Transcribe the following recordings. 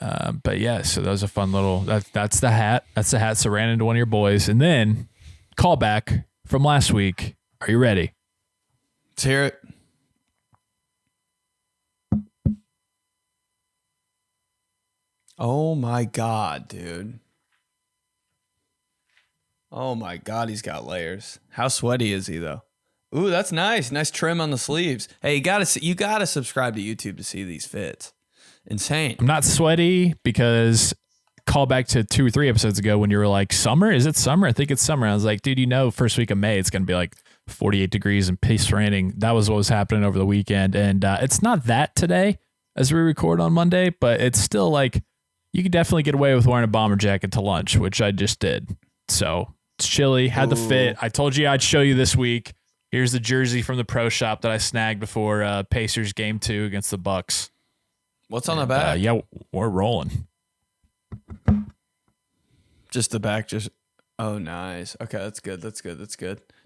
out. But yeah, so that was a fun little. That's the hat. That's the hat. So ran into one of your boys, and then callback from last week. Are you ready? Let's hear it. Oh my God, dude. Oh my God, he's got layers. How sweaty is he though? Ooh, that's nice. Nice trim on the sleeves. Hey, you gotta subscribe to YouTube to see these fits. Insane. I'm not sweaty because call back to 2 or 3 episodes ago when you were like, summer? Is it summer? I think it's summer. I was like, dude, first week of May, it's going to be like 48 degrees and piss raining. That was what was happening over the weekend. And it's not that today as we record on Monday, but it's still like you could definitely get away with wearing a bomber jacket to lunch, which I just did. So it's chilly, had the fit. I told you I'd show you this week. Here's the jersey from the pro shop that I snagged before Pacers game 2 against the Bucks. What's on the back? Yeah, we're rolling. Just the back. Oh, nice. Okay, that's good.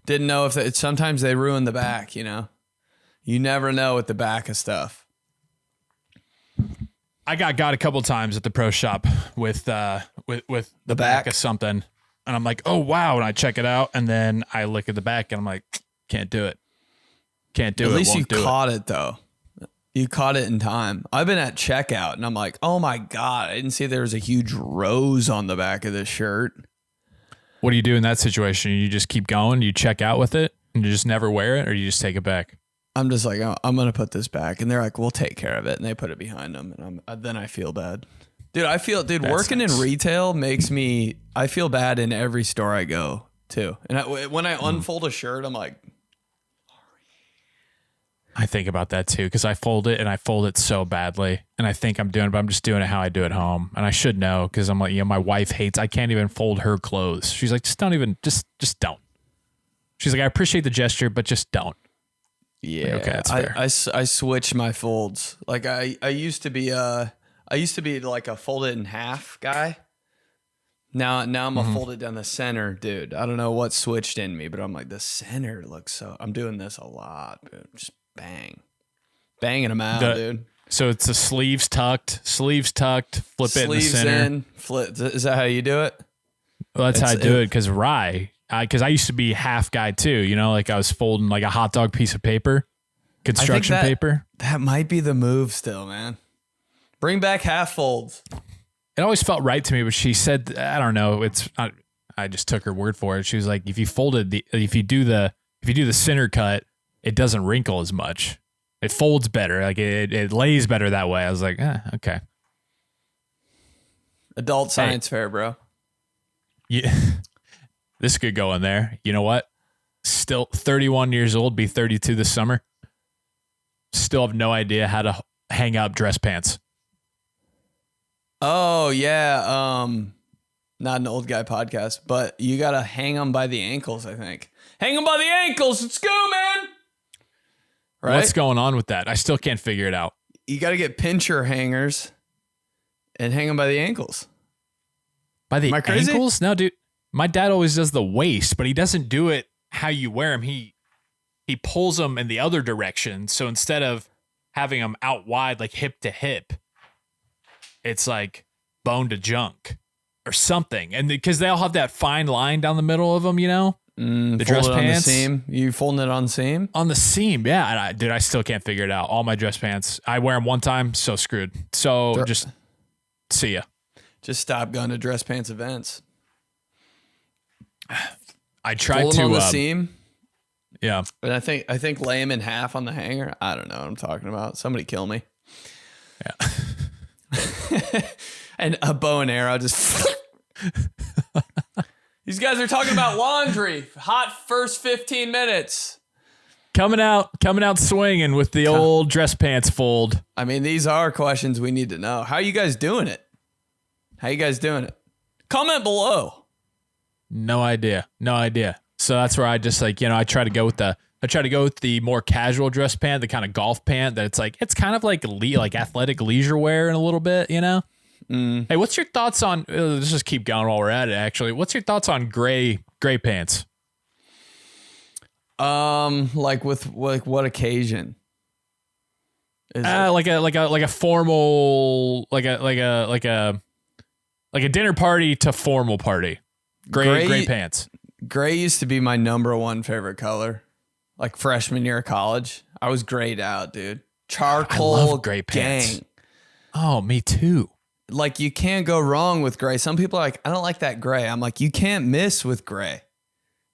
Didn't know if sometimes they ruin the back. You never know with the back of stuff. I got a couple times at the pro shop with the back of something, and I'm like, oh wow, and I check it out, and then I look at the back, and I'm like, can't do it. At least you caught it though. You caught it in time. I've been at checkout and I'm like, oh my God, I didn't see there was a huge rose on the back of this shirt. What do you do in that situation? You just keep going, you check out with it and you just never wear it, or you just take it back? I'm just like, oh, I'm going to put this back. And they're like, we'll take care of it. And they put it behind them. And then I feel bad. Dude, working in retail I feel bad in every store I go to. And when I unfold a shirt, I'm like, I think about that too, because I fold it so badly, and I think I'm doing it, but I'm just doing it how I do at home, and I should know because I'm like, my wife hates. I can't even fold her clothes. She's like, just don't. She's like, I appreciate the gesture, but just don't. Yeah, like, okay, that's fair. I switch my folds. Like I used to be like a fold it in half guy. Now I'm a fold it down the center, dude. I don't know what switched in me, but I'm like the center looks so. I'm doing this a lot, dude. Just banging them out, dude. So it's the sleeves tucked, flip it in the Sleeves center. in, flip. Is that how you do it? Well, that's how I do it because I used to be half guy too. Like I was folding like a hot dog piece of paper, construction paper. That might be the move still, man. Bring back half folds. It always felt right to me, but she said, I don't know. I just took her word for it. She was like, if you do the center cut, it doesn't wrinkle as much. It folds better. Like it lays better that way. I was like, okay. Adult science fair, bro. Yeah. This could go in there. You know what? Still 31 years old, be 32 this summer. Still have no idea how to hang up dress pants. Oh, yeah. Not an old guy podcast, but you got to hang them by the ankles, I think. Hang them by the ankles. Let's go, man. Right? What's going on with that? I still can't figure it out. You got to get pincher hangers and hang them by the ankles. By the ankles? No, dude. My dad always does the waist, but he doesn't do it how you wear them. He pulls them in the other direction. So instead of having them out wide, like hip to hip, it's like bone to junk or something. And because they all have that fine line down the middle of them, the dress pants. On the seam. You folding it on the seam? On the seam, yeah. And I still can't figure it out. All my dress pants, I wear them one time, so screwed. So just see ya. Just stop going to dress pants events. I tried Fold to them on the seam. Yeah, and I think lay them in half on the hanger. I don't know what I'm talking about. Somebody kill me. Yeah. And a bow and arrow just. These guys are talking about laundry. Hot first 15 minutes. Coming out swinging with the old dress pants fold. I mean, these are questions we need to know. How are you guys doing it? Comment below. No idea. So that's where I just I try to go with the more casual dress pant, the kind of golf pant that it's kind of like athletic leisure wear in a little bit, Hey, what's your thoughts on? Let's just keep going while we're at it. Actually, what's your thoughts on gray pants? Like what occasion? Like a formal like a dinner party to formal party. Gray pants. Gray used to be my number one favorite color. Like freshman year of college, I was grayed out, dude. Charcoal. I love gray pants. Gang. Oh, me too. like you can't go wrong with gray. Some people are like, I don't like that gray. I'm like, you can't miss with gray.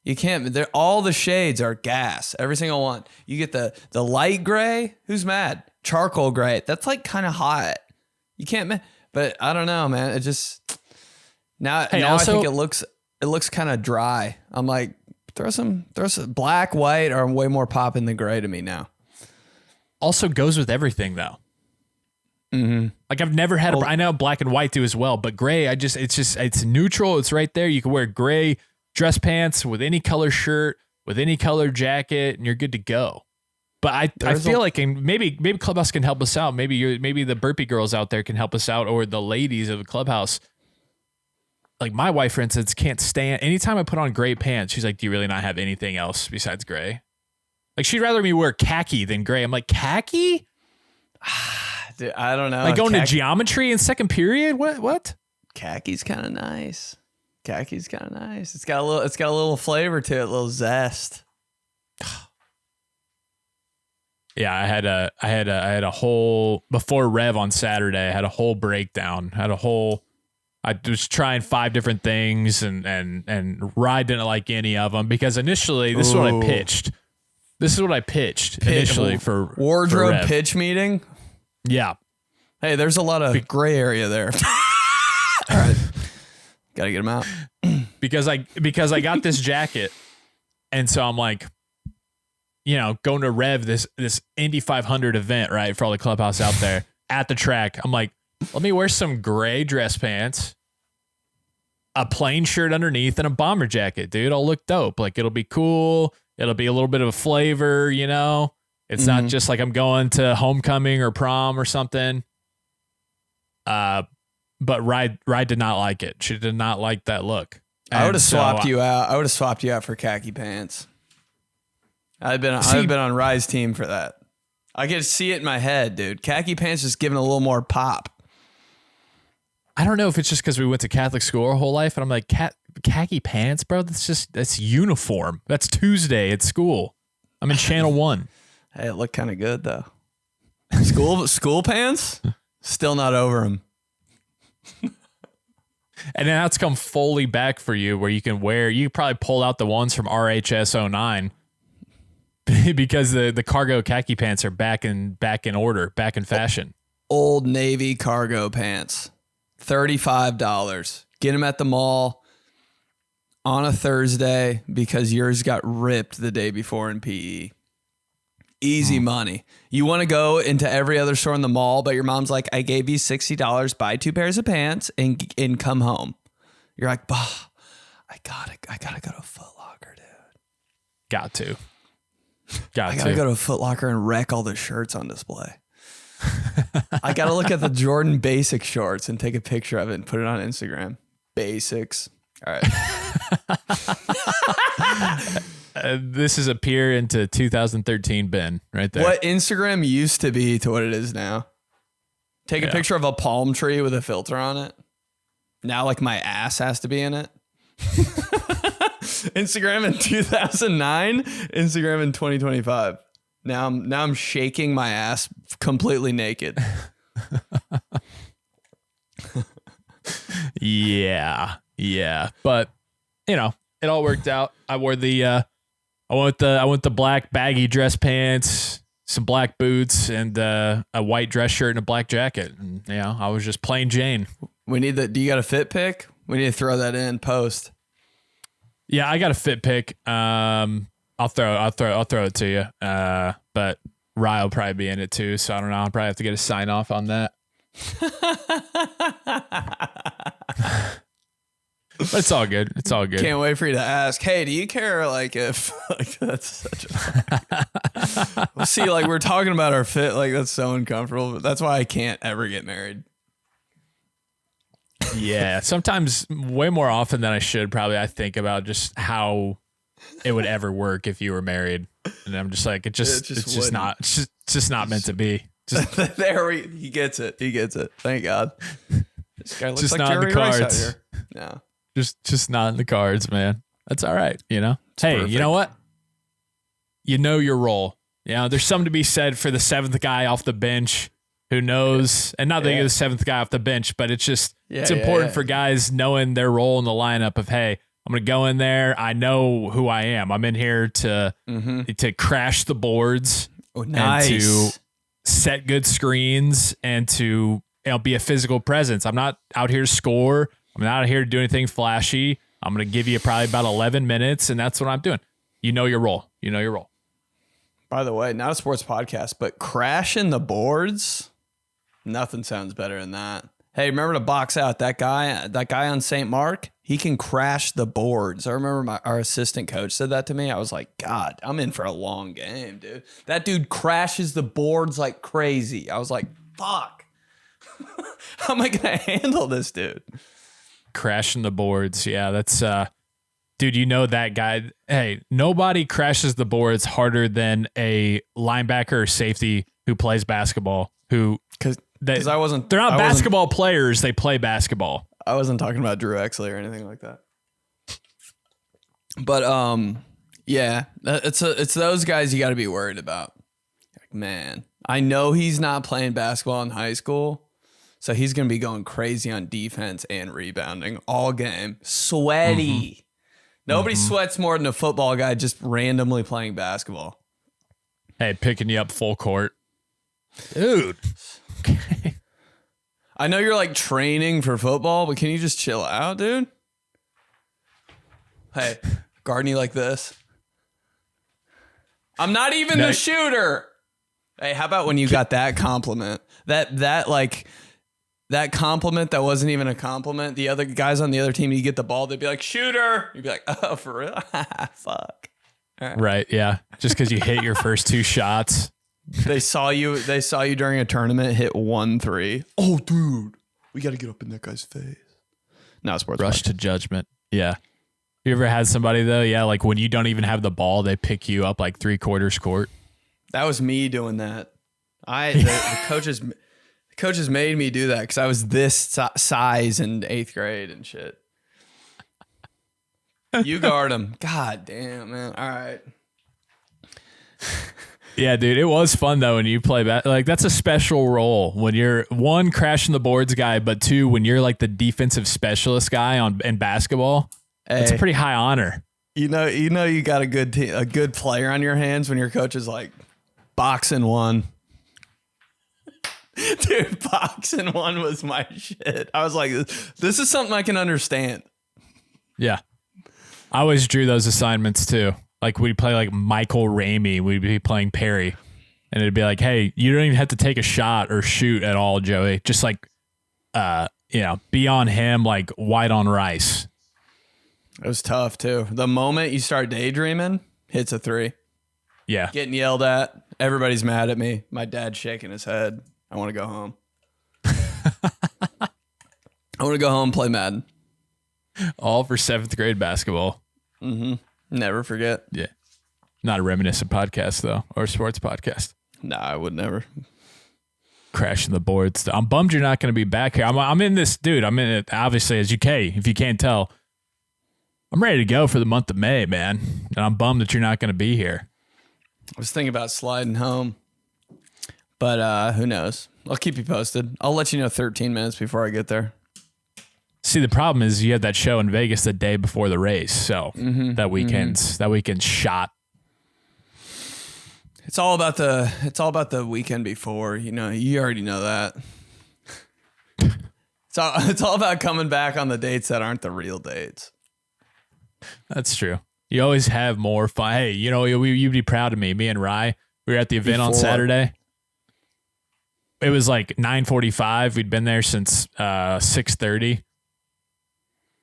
You can't. All the shades are gas. Every single one. You get the light gray. Who's mad? Charcoal gray. That's like kind of hot. You can't miss. But I don't know, man. It just now also, I think it looks kind of dry. I'm like, throw some black, white are way more popping than gray to me now. Also goes with everything though. Mm-hmm. Like I've never had I know black and white do as well, but gray, it's neutral. It's right there. You can wear gray dress pants with any color shirt, with any color jacket, and you're good to go. But I feel like maybe Clubhouse can help us out. Maybe the burpy girls out there can help us out, or the ladies of the Clubhouse. Like my wife, for instance, can't stand anytime I put on gray pants. She's like, "Do you really not have anything else besides gray?" Like she'd rather me wear khaki than gray. I'm like, khaki? Dude, I don't know. Like going to geometry in second period? What? Khaki's kind of nice. It's got a little flavor to it, a little zest. Yeah, I had a whole before Rev on Saturday. I had a whole breakdown. I was trying 5 different things, and Rye didn't like any of them because initially this is what I pitched. Initially for wardrobe Rev. pitch meeting. Yeah. Hey, there's a lot of gray area there. All right, gotta get them out because I got this jacket, and so I'm like, going to Rev this Indy 500 event, right, for all the Clubhouse out there at the track. I'm like, let me wear some gray dress pants, a plain shirt underneath, and a bomber jacket, dude. I'll look dope. Like it'll be cool. It'll be a little bit of a flavor, It's not just like I'm going to homecoming or prom or something. But Rye did not like it. She did not like that look. I would have swapped you out. I would have swapped you out for khaki pants. I've been on Rye's team for that. I could see it in my head, dude. Khaki pants just giving a little more pop. I don't know if it's just because we went to Catholic school our whole life, and I'm like, khaki pants, bro. That's uniform. That's Tuesday at school. I'm in Channel 1. Hey, it looked kind of good though. School pants, still not over them. And now it's come fully back for you, where you can probably pull out the ones from RHS 09 because the cargo khaki pants are back in order, back in fashion. Old Navy cargo pants, $35. Get them at the mall on a Thursday because yours got ripped the day before in PE. Easy money. You want to go into every other store in the mall, but your mom's like, I gave you $60, buy 2 pairs of pants and come home. You're like, bah, I gotta go to Foot Locker, dude. Got to. I gotta go to Foot Locker and wreck all the shirts on display. I gotta look at the Jordan Basics shorts and take a picture of it and put it on Instagram. Basics. All right. This is a peer into 2013 Ben right there. What Instagram used to be to what it is now. Take a picture of a palm tree with a filter on it. Now like my ass has to be in it. Instagram in 2009, Instagram in 2025. Now I'm shaking my ass completely naked. Yeah. But it all worked out. I went the black baggy dress pants, some black boots, and a white dress shirt and a black jacket. And I was just plain Jane. Do you got a fit pic? We need to throw that in post. Yeah, I got a fit pic. I'll throw it to you. But Rye will probably be in it too, so I don't know. I'll probably have to get a sign off on that. But it's all good. Can't wait for you to ask. Hey, do you care? Like if like that's such a see, like we're talking about our fit, like that's so uncomfortable. But that's why I can't ever get married. Yeah, sometimes way more often than I should. Probably I think about just how it would ever work if you were married, and I'm just like, it's just not meant to be. He gets it. Thank God. This guy looks just like not Jerry in the Rice out cards. here. No. Just not in the cards, man. That's all right, Hey, perfect. You know what? You know your role. There's something to be said for the 7th guy off the bench who knows? And not that you're the seventh guy off the bench, but it's just it's Yeah, important yeah. for guys knowing their role in the lineup of, hey, I'm going to go in there. I know who I am. I'm in here to crash the boards and to set good screens and to be a physical presence. I'm not out here to score. I'm not out here to do anything flashy. I'm going to give you probably about 11 minutes, and that's what I'm doing. You know your role. You know your role. By the way, not a sports podcast, but crashing the boards, nothing sounds better than that. Hey, remember to box out that guy on St. Mark? He can crash the boards. I remember our assistant coach said that to me. I was like, God, I'm in for a long game, dude. That dude crashes the boards like crazy. I was like, fuck. How am I going to handle this dude? Crashing the boards. Yeah, that's dude, you know that guy. Hey, nobody crashes the boards harder than a linebacker or safety who plays basketball. Because they're not basketball players. They play basketball. I wasn't talking about Drew Exley or anything like that. But yeah, it's those guys you got to be worried about. Like, man, I know he's not playing basketball in high school, so he's going to be going crazy on defense and rebounding all game. Sweaty. Nobody sweats more than a football guy just randomly playing basketball. Hey, picking you up full court. Dude. I know you're like training for football, but can you just chill out, dude? Hey, guarding you like this. I'm not even the shooter. Hey, how about when you got that compliment? That compliment that wasn't even a compliment. The other guys on the other team, you get the ball, they'd be like, shooter. You'd be like, oh, for real? Fuck. Right, yeah. Just because you hit your first two shots. They saw you during a tournament hit 1-3. Oh, dude. We got to get up in that guy's face. No, sports. Rush to judgment. Yeah. You ever had somebody, though? Yeah, like when you don't even have the ball, they pick you up like 3/4 court. That was me doing that. The coaches made me do that because I was this size in 8th grade and shit. You guard him. God damn, man. All right. Yeah, dude, it was fun though when you play back. Like that's a special role when you're one crashing the boards guy, but two when you're like the defensive specialist guy in basketball. Hey, it's a pretty high honor. You know, you got a good player on your hands when your coach is like boxing one. Dude, boxing one was my shit. I was like, this is something I can understand. Yeah, I always drew those assignments too. Like we'd play like Michael Ramey, we'd be playing Perry, and it'd be like, hey, you don't even have to take a shot or shoot at all, Joey. Just like, be on him like white on rice. It was tough too. The moment you start daydreaming, hits a 3. Yeah. Getting yelled at. Everybody's mad at me. My dad's shaking his head. I want to go home. I want to go home and play Madden. All for 7th grade basketball. Mm-hmm. Never forget. Yeah. Not a reminiscent podcast, though, or a sports podcast. Nah, I would never. Crashing the boards. I'm bummed you're not going to be back here. I'm in this, dude. I'm in it, obviously, as UK, if you can't tell. I'm ready to go for the month of May, man. And I'm bummed that you're not going to be here. I was thinking about sliding home, but who knows? I'll keep you posted. I'll let you know 13 minutes before I get there. See, the problem is you had that show in Vegas the day before the race, so that weekend's shot. It's all about the weekend before. You know, you already know that. It's all about coming back on the dates that aren't the real dates. That's true. You always have more fun. Hey, you'd be proud of me. Me and Rye, we were at the event on Saturday. It was like 9:45. We'd been there since 6:30.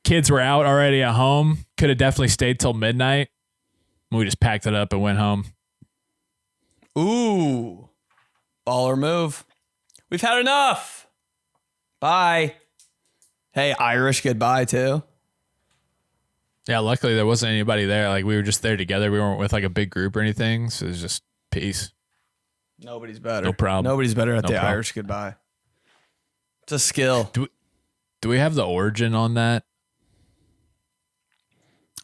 Kids were out already at home. Could have definitely stayed till midnight. We just packed it up and went home. Ooh. Baller move. We've had enough. Bye. Hey, Irish goodbye too. Yeah, luckily there wasn't anybody there. Like we were just there together. We weren't with like a big group or anything. So it was just peace. Nobody's better. No problem. Nobody's better at the Irish goodbye. It's a skill. Do we have the origin on that?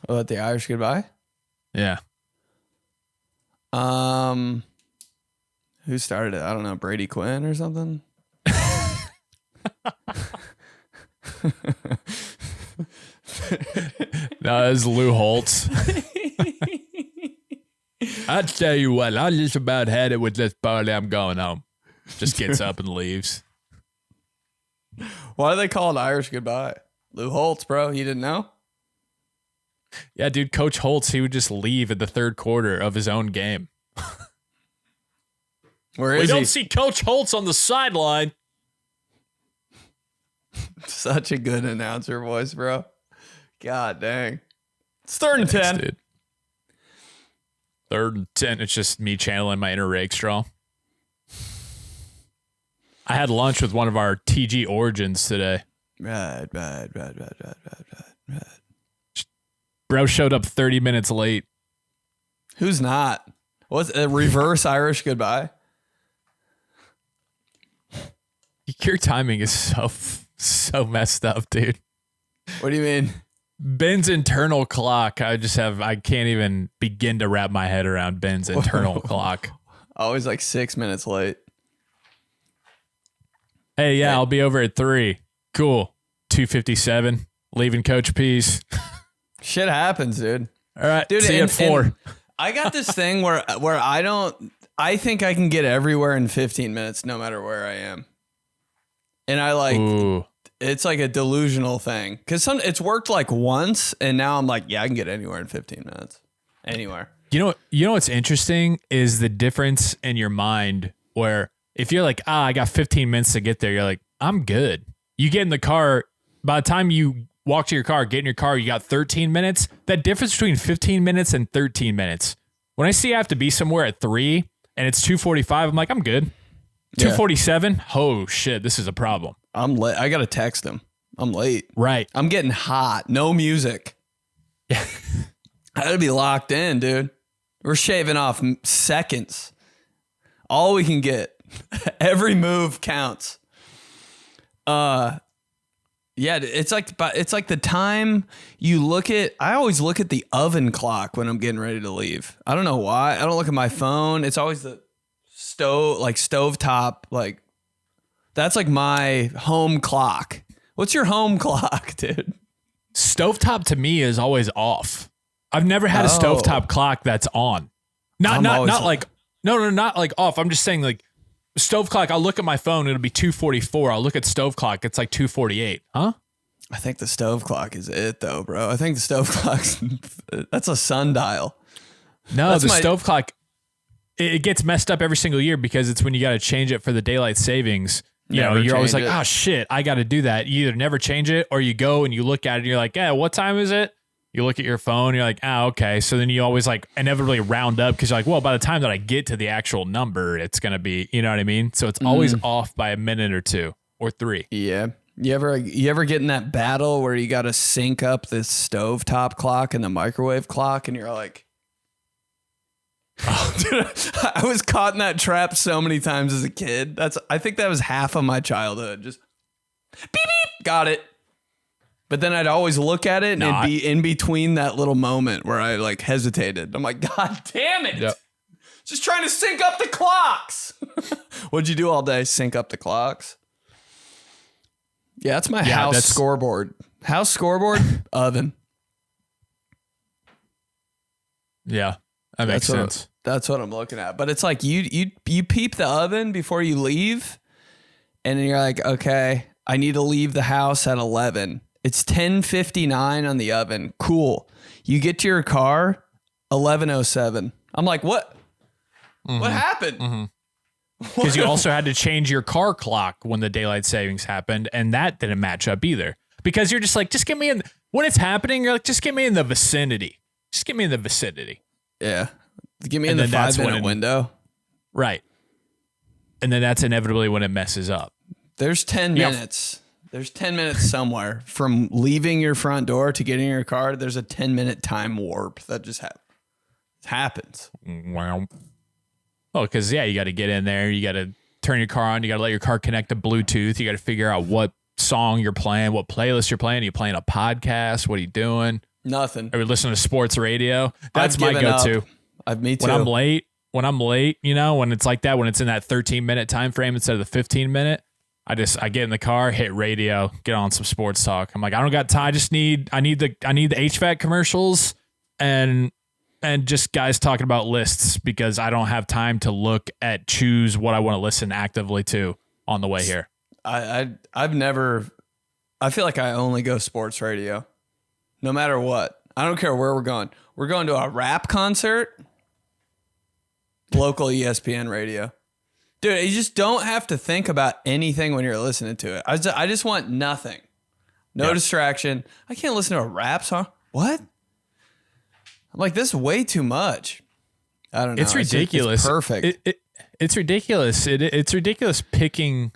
Oh, at the Irish goodbye? Yeah. Who started it? I don't know. Brady Quinn or something? No, it's 𝗕𝗓𝗢𝗓𝗧. I tell you what, I just about had it with this party. I'm going home. Just gets up and leaves. Why do they call it Irish goodbye? 𝗕𝗓𝗢𝗓, bro. You didn't know? Yeah, dude, Coach Holtz, he would just leave at the third quarter of his own game. Where is we he? don't see Coach Holtz on the sideline. Such a good announcer voice, bro. God dang. It's 3rd and 10. Dude. 3rd and 10. It's just me channeling my inner Rakestraw. I had lunch with one of our TG Origins today. Right. Bro showed up 30 minutes late. Who's not? What's a reverse Irish goodbye? Your timing is so messed up, dude. What do you mean? Ben's internal clock. I can't even begin to wrap my head around Ben's internal clock. Always like 6 minutes late. Hey, yeah, I'll be over at 3. Cool. 2:57. Leaving Coach Peace. Shit happens, dude. All right, Dude, see you at 4. I got this thing where I think I can get everywhere in 15 minutes no matter where I am. And I like, Ooh. it's like a delusional thing. Because it's worked like once, and now I'm like, yeah, I can get anywhere in 15 minutes. Anywhere. You know what's interesting is the difference in your mind where if you're like, I got 15 minutes to get there, you're like, I'm good. You get in the car, by the time you walk to your car, get in your car, you got 13 minutes. That difference between 15 minutes and 13 minutes. When I see I have to be somewhere at 3 and it's 2:45, I'm like, I'm good. 2:47, oh shit, this is a problem. I'm late. I got to text him. I'm late. Right. I'm getting hot. No music. Yeah. I gotta be locked in, dude. We're shaving off seconds. All we can get. Every move counts. Yeah, it's like the time you look at. I always look at the oven clock when I'm getting ready to leave. I don't know why. I don't look at my phone. It's always the stovetop. Like that's like my home clock. What's your home clock, dude? Stovetop to me is always off. I've never had a stovetop clock that's on. Not like off. I'm just saying like stove clock. I'll look at my phone. It'll be 2:44. I'll look at stove clock. It's like 2:48. Huh? I think the stove clock is it though, bro. I think the stove clock's that's a sundial. No, that's the stove clock. It gets messed up every single year because it's when you got to change it for the daylight savings. You're always like, oh shit, I got to do that. You either never change it or you go and you look at it and you're like, yeah, what time is it? You look at your phone, you're like, okay. So then you always like inevitably round up because you're like, well, by the time that I get to the actual number, it's going to be, you know what I mean? So it's always off by a minute or 2 or 3. Yeah. You ever get in that battle where you got to sync up this stovetop clock and the microwave clock and you're like, oh, dude, I was caught in that trap so many times as a kid. I think that was half of my childhood. Just beep, beep, got it. But then I'd always look at it and it'd be in between that little moment where I like hesitated. I'm like, God damn it. Yep. Just trying to sync up the clocks. What'd you do all day? Sync up the clocks? Yeah, that's my house scoreboard. House scoreboard, oven. Yeah, that makes sense. That's what I'm looking at. But it's like you peep the oven before you leave. And then you're like, okay, I need to leave the house at 11. It's 10:59 on the oven. Cool. You get to your car, 11:07. I'm like, what? What happened? Because you also had to change your car clock when the daylight savings happened, and that didn't match up either. Because you're just like, just get me in. When it's happening, you're like, just get me in the vicinity. Just get me in the vicinity. Yeah. Give me in the 5-minute window. Right. And then that's inevitably when it messes up. There's 10 minutes. There's 10 minutes somewhere from leaving your front door to getting in your car. There's a 10-minute time warp that just happens. Wow. Oh, because, you got to get in there. You got to turn your car on. You got to let your car connect to Bluetooth. You got to figure out what song you're playing, what playlist you're playing. Are you playing a podcast? What are you doing? Nothing. Are you listening to sports radio? That's my go-to. Me too. When I'm late, when it's like that, when it's in that 13-minute time frame instead of the 15-minute, I get in the car, hit radio, get on some sports talk. I'm like, I don't got time. I need the HVAC commercials and just guys talking about lists because I don't have time to choose what I want to listen actively to on the way here. I feel like I only go sports radio, no matter what. I don't care where we're going. We're going to a rap concert, local ESPN radio. Dude, you just don't have to think about anything when you're listening to it. I just want nothing. No distraction. I can't listen to a rap song. What? I'm like, this is way too much. I don't know. It's ridiculous. It's perfect. It's ridiculous. It's ridiculous picking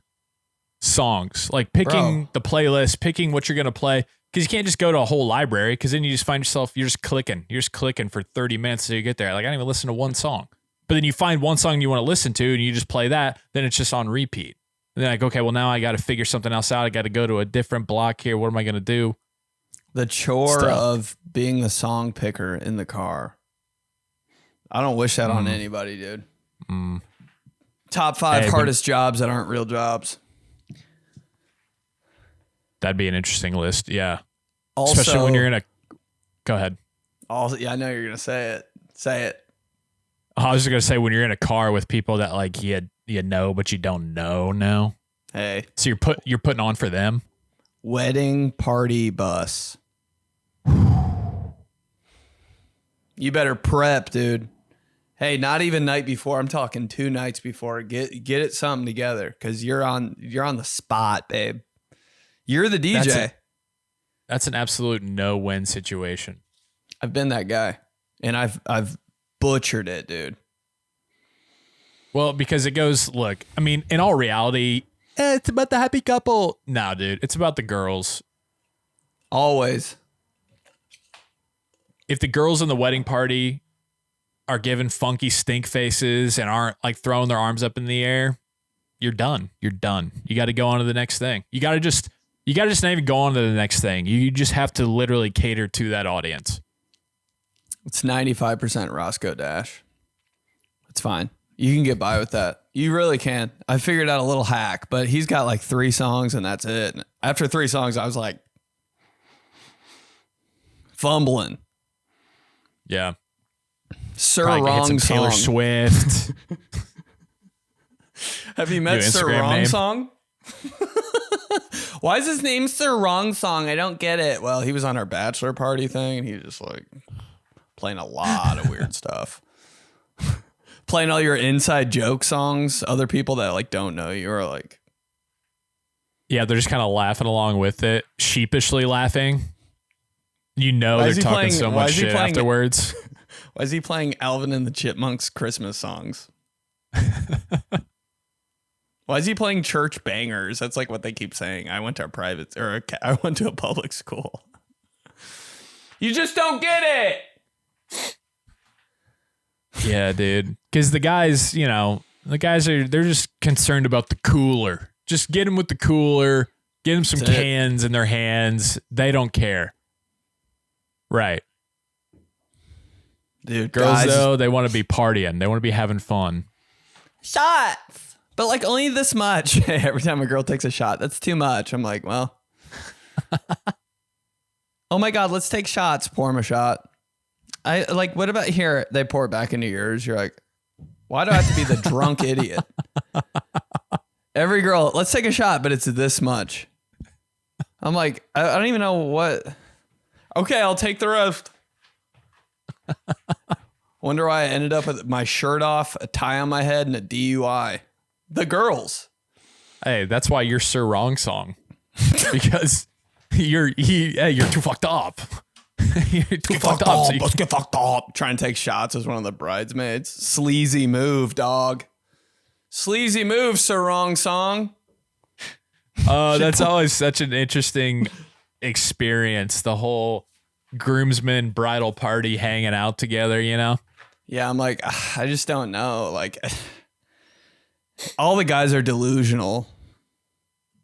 songs, like picking the playlist, picking what you're going to play. Because you can't just go to a whole library because then you just find yourself, you're just clicking for 30 minutes until you get there. Like, I don't even listen to one song. But then you find one song you want to listen to and you just play that, then it's just on repeat. And then like, okay, well, now I got to figure something else out. I got to go to a different block here. What am I going to do? The chore of being the song picker in the car. I don't wish that on anybody, dude. Top 5 hardest jobs that aren't real jobs. That'd be an interesting list. Yeah. Also, especially when you're in a, go ahead. Also, yeah, I know you're going to say it. Say it. I was just going to say when you're in a car with people that like you know, but you don't know now. Hey. So you're putting on for them. Wedding party bus. You better prep, dude. Hey, not even night before. I'm talking 2 nights before. Get it something together because you're on the spot, babe. You're the DJ. That's an absolute no-win situation. I've been that guy, and I've butchered it, dude. Well, because it goes, look, I mean, in all reality, it's about the happy couple. No, dude, it's about the girls. Always. If the girls in the wedding party are giving funky stink faces and aren't like throwing their arms up in the air, you're done. You're done. You got to go on to the next thing. You got to just not even go on to the next thing. You just have to literally cater to that audience. It's 95% Roscoe Dash. It's fine. You can get by with that. You really can. I figured out a little hack, but he's got like 3 songs and that's it. After 3 songs, I was like fumbling. Yeah. Sir Probably Wrong hit some Song. Taylor Swift. Have you met New Sir Instagram Wrong name? Song? Why is his name Sir Wrong Song? I don't get it. Well, he was on our bachelor party thing and he was just like playing a lot of weird stuff. Playing all your inside joke songs. Other people that like don't know you are like, Yeah, they're just kind of laughing along with it, sheepishly laughing. You know Why they're is he talking playing- so why much is he shit playing- afterwards. why is he playing Alvin and the Chipmunks Christmas songs? Why is he playing church bangers? That's like what they keep saying. I went to I went to a public school. You just don't get it. Yeah, dude. Because the guys, they're just concerned about the cooler. Just get them with the cooler. Get them some That's it. cans in their hands. They don't care. Right. Dude, Girls, guys, though, they want to be partying. They want to be having fun. shots. But like only this much. Every time a girl takes a shot, that's too much. I'm like, well. Oh my God, let's take shots. Pour him a shot. I like, what about here? They pour it back into yours. You're like, why do I have to be the drunk idiot? Every girl, let's take a shot, but it's this much. I'm like, I don't even know what. Okay, I'll take the rest. Wonder why I ended up with my shirt off, a tie on my head, and a DUI. The girls. Hey, that's why you're Sir Wrong Song. Because you're too fucked up. You're too fucked up. Let's get fucked up. Trying to take shots as one of the bridesmaids. Sleazy move, dog. Sleazy move, Sir Wrong Song. That's always such an interesting experience. The whole groomsmen bridal party hanging out together, Yeah, I'm like, I just don't know. Like, all the guys are delusional.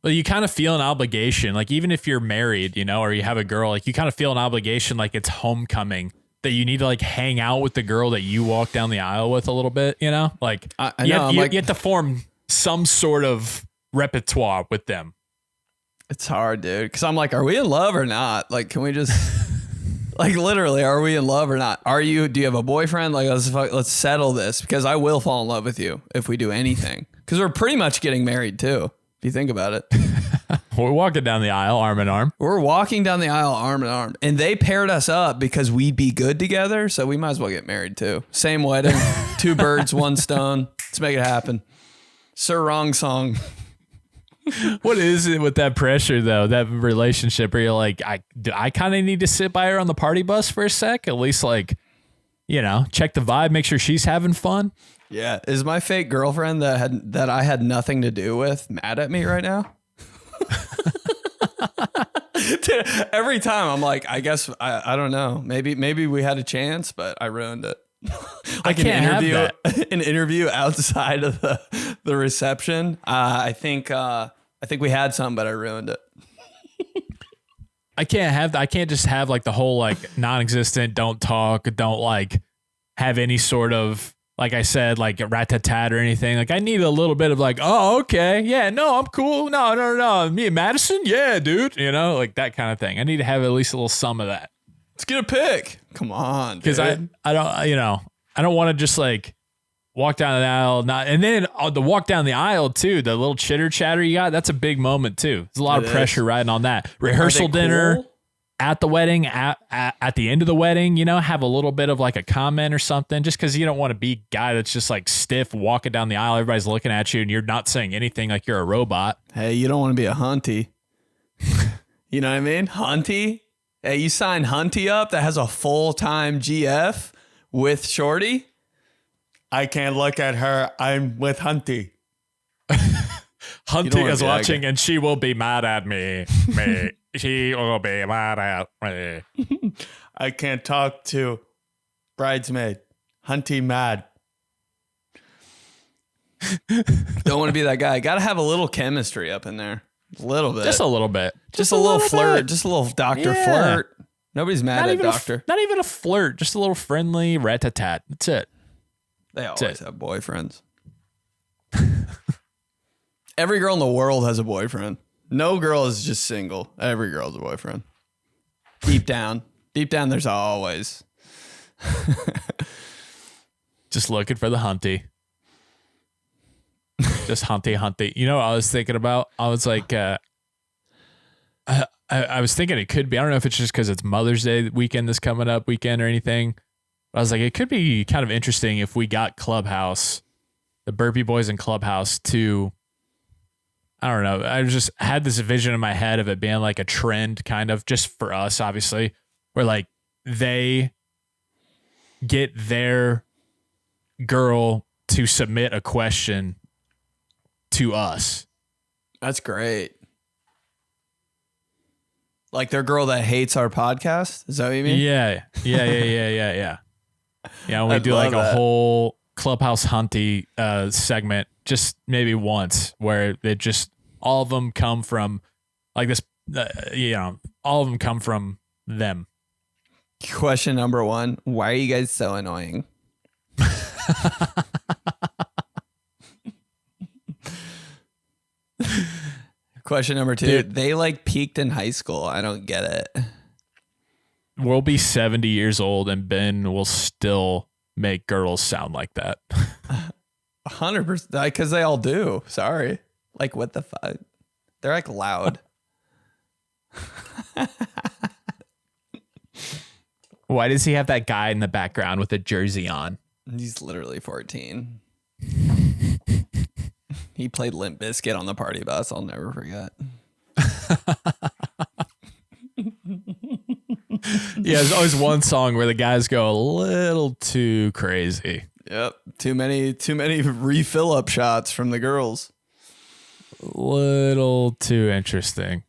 Well, you kind of feel an obligation, like even if you're married, or you have a girl, like you kind of feel an obligation, like it's homecoming, that you need to like hang out with the girl that you walk down the aisle with a little bit, like I know, you have to form some sort of repertoire with them. It's hard, dude. Because I'm like, are we in love or not? Like, can we just like literally, are we in love or not? Do you have a boyfriend? Like, let's settle this, because I will fall in love with you if we do anything. Because we're pretty much getting married too, if you think about it. We're walking down the aisle arm in arm. We're walking down the aisle arm in arm, and they paired us up because we'd be good together. So we might as well get married too. Same wedding, 2 birds, 1 stone. Let's make it happen. Sir Wrong Song. What is it with that pressure though? That relationship where you're like, I kind of need to sit by her on the party bus for a sec, at least, like, you know, check the vibe, make sure she's having fun. Yeah. Is my fake girlfriend that I had nothing to do with mad at me right now? Dude, every time I'm like, I guess I don't know. Maybe we had a chance, but I ruined it. I can't have that. An interview outside of the reception. I think we had some, but I ruined it. I can't have that. I can't just have like the whole like non-existent, don't talk, don't like have any sort of, like I said, like a rat-tat-tat or anything. Like I need a little bit of like, oh, okay. Yeah, no, I'm cool. No. Me and Madison? Yeah, dude. You know, like that kind of thing. I need to have at least a little some of that. Let's get a pic. Come on, because I don't, you know, I don't want to just like walk down the aisle, and then the walk down the aisle too, the little chitter chatter you got, that's a big moment too. There's a lot of pressure riding on that. Rehearsal dinner, cool? At the wedding, at the end of the wedding, you know, have a little bit of like a comment or something, just because you don't want to be a guy that's just like stiff walking down the aisle. Everybody's looking at you and you're not saying anything, like you're a robot. Hey, you don't want to be a hunty. You know what I mean? Hunty. Hey, you sign Hunty up that has a full-time GF with Shorty. I can't look at her. I'm with Hunty. Hunty is watching and she will be mad at me. She will be mad at me. I can't talk to bridesmaid. Hunty mad. Don't want to be that guy. Got to have a little chemistry up in there. A little bit. Just a little bit. Just a little flirt. Just a little doctor flirt. Nobody's mad at doctor. Not even a flirt. Just a little friendly rat-tat-tat. That's it. They always have boyfriends. Every girl in the world has a boyfriend. No girl is just single. Every girl has a boyfriend. Deep down, there's always. Just looking for the hunty. Just hunty. You know what I was thinking about? I was like, I was thinking it could be, I don't know if it's just because it's Mother's Day weekend, this coming up weekend or anything. But I was like, it could be kind of interesting if we got Clubhouse, the Burpy Boys in Clubhouse to, I don't know. I just had this vision in my head of it being like a trend kind of just for us, obviously, where like they get their girl to submit a question to us. That's great. Like their girl that hates our podcast? Is that what you mean? Yeah. Yeah, we do like a whole Clubhouse Hunty segment, just maybe once, where they just all of them come from like this, all of them come from them. Question number 1, why are you guys so annoying? Question number 2, dude, they like peaked in high school. I don't get it. We'll be 70 years old and Ben will still make girls sound like that. 100%, because they all do. Sorry. Like, what the fuck? They're like loud. Why does he have that guy in the background with a jersey on? He's literally 14. He played Limp Bizkit on the party bus. I'll never forget. Yeah, there's always one song where the guys go a little too crazy. Yep. Too many refill up shots from the girls. Little too interesting.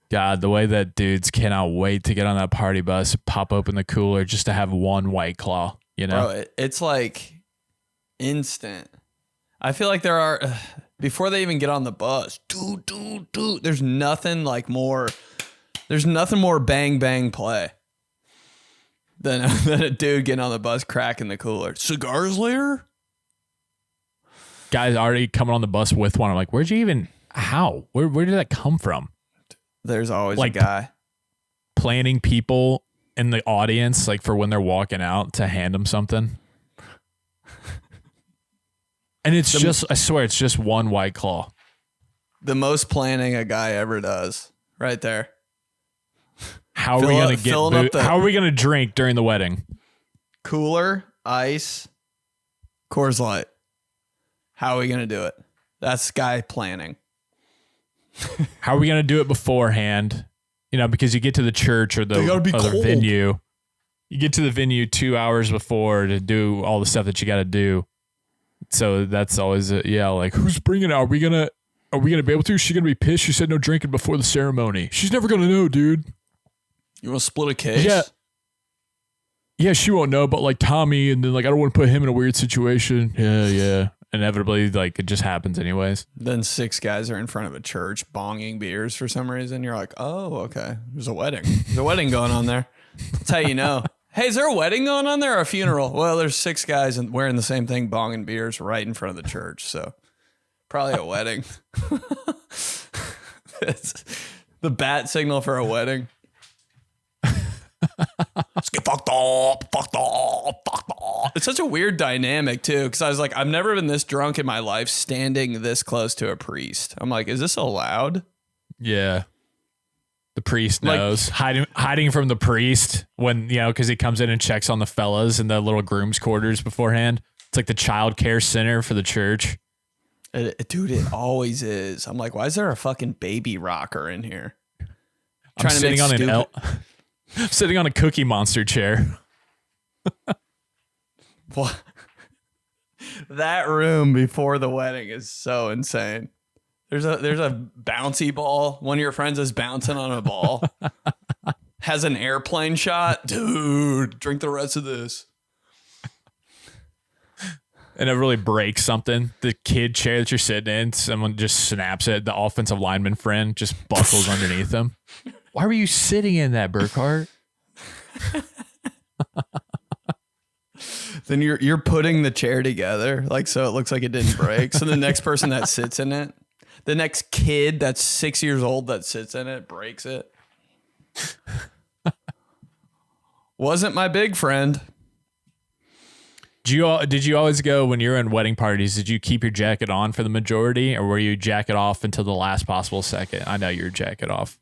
God, the way that dudes cannot wait to get on that party bus, pop open the cooler just to have one White Claw, you know? Bro, it's like instant. I feel like there are, before they even get on the bus, there's nothing more bang bang play than a dude getting on the bus cracking the cooler. Cigars later? guy's already coming on the bus with one. I'm like, where'd you even? How? Where did that come from? There's always a guy planning people in the audience, like for when they're walking out, to hand them something. And it's I swear, it's just one White Claw. The most planning a guy ever does, right there. How are we gonna drink during the wedding? Cooler, ice, Coors Light. How are we gonna do it? That's guy planning. How are we gonna do it beforehand? You know, because you get to the church or the other venue. You get to the venue 2 hours before to do all the stuff that you got to do. So that's always like, who's bringing it? Are we gonna be able to? Is she gonna be pissed? She said no drinking before the ceremony. She's never gonna know, dude. You want to split a case? Yeah, she won't know. But like Tommy, and then like I don't want to put him in a weird situation. Yeah. Inevitably, like it just happens anyways. Then 6 guys are in front of a church bonging beers for some reason. You're like, oh, okay. There's a wedding. There's a wedding going on there. That's how you know. Hey, is there a wedding going on there or a funeral? Well, there's 6 guys wearing the same thing, bonging beers right in front of the church. So probably a wedding. It's the bat signal for a wedding. Let's get fucked up. It's such a weird dynamic too, because I was like, I've never been this drunk in my life standing this close to a priest. I'm like, is this allowed? Yeah. The priest knows. Hiding from the priest when, because he comes in and checks on the fellas in the little groom's quarters beforehand. It's like the child care center for the church. Dude, it always is. I'm like, why is there a fucking baby rocker in here? I'm sitting on a Cookie Monster chair. What? That room before the wedding is so insane. There's a bouncy ball. One of your friends is bouncing on a ball. Has an airplane shot. Dude, drink the rest of this. And it really breaks something. The kid chair that you're sitting in, someone just snaps it. The offensive lineman friend just buckles underneath them. Why were you sitting in that, Burkhart? Then you're putting the chair together, like, so it looks like it didn't break. So the next person that sits in it, the next kid that's 6 years old that sits in it, breaks it. Wasn't my big friend. Did you always go when you're in wedding parties? Did you keep your jacket on for the majority, or were you jacket off until the last possible second? I know you're jacket off.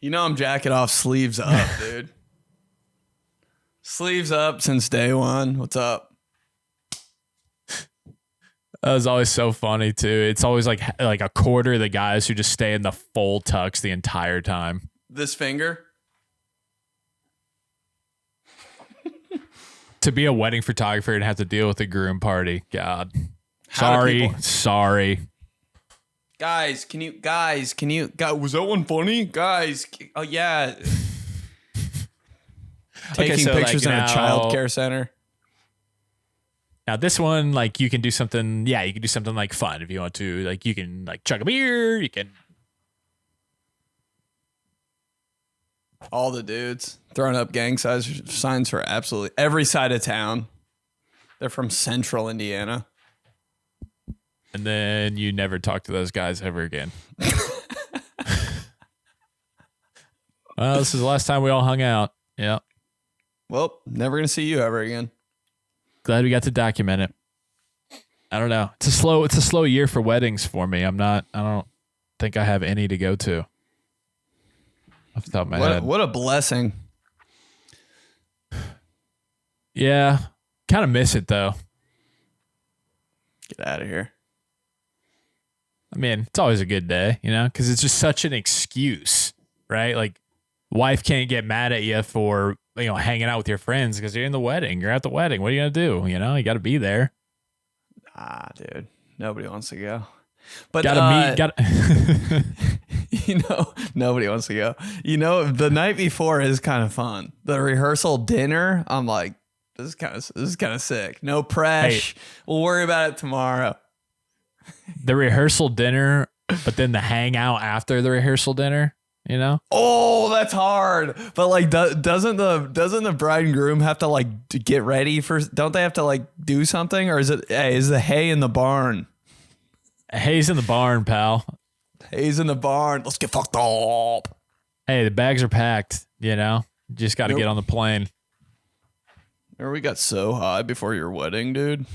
I'm jacket off, sleeves up, dude. Sleeves up since day one. What's up? That was always so funny too. It's always like a quarter of the guys who just stay in the full tux the entire time. This finger? To be a wedding photographer and have to deal with a groom party. God. Sorry. Guys, can you, was that one funny? Guys, oh yeah. Taking pictures in a child care center. Now this one, like you can do something, you can do something like fun if you want to. Like you can like chug a beer, you can. All the dudes throwing up gang signs for absolutely every side of town. They're from central Indiana. And then you never talk to those guys ever again. Well, this is the last time we all hung out. Yeah. Well, never going to see you ever again. Glad we got to document it. I don't know. It's a slow year for weddings for me. I don't think I have any to go to. Off the top of my head. What a blessing. Yeah. Kind of miss it though. Get out of here. I mean, it's always a good day, because it's just such an excuse, right? Like, wife can't get mad at you for, hanging out with your friends because you're in the wedding. You're at the wedding. What are you going to do? You got to be there. Dude. Nobody wants to go. But nobody wants to go. The night before is kind of fun. The rehearsal dinner, I'm like, this is kind of sick. No press. Hey, we'll worry about it tomorrow. The rehearsal dinner, but then the hangout after the rehearsal dinner. you know? Oh, that's hard. But like, doesn't the bride and groom have to like to get ready for? Don't they have to like do something, or is the hay in the barn? Hay's in the barn, pal. Hay's in the barn. Let's get fucked up. Hey, the bags are packed. You know, just got to get on the plane. Remember, we got so high before your wedding, dude.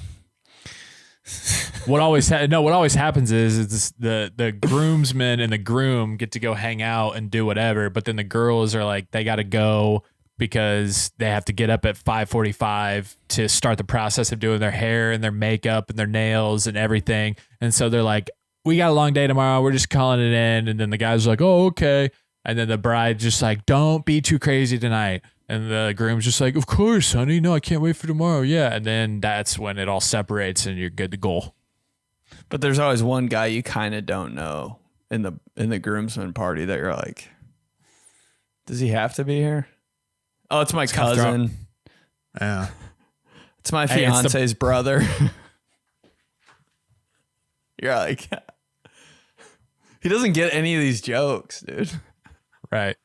What always happens is it's the groomsmen and the groom get to go hang out and do whatever, but then the girls are like, they got to go because they have to get up at 5:45 to start the process of doing their hair and their makeup and their nails and everything. And so they're like, we got a long day tomorrow. We're just calling it in. And then the guys are like, oh, okay. And then the bride's just like, don't be too crazy tonight. And the groom's just like, of course, honey. No, I can't wait for tomorrow. Yeah. And then that's when it all separates and you're good to go. But there's always one guy you kind of don't know in the groomsmen party that you're like, does he have to be here? Oh, it's my cousin. Yeah. It's my fiance's brother. You're like, he doesn't get any of these jokes, dude. Right.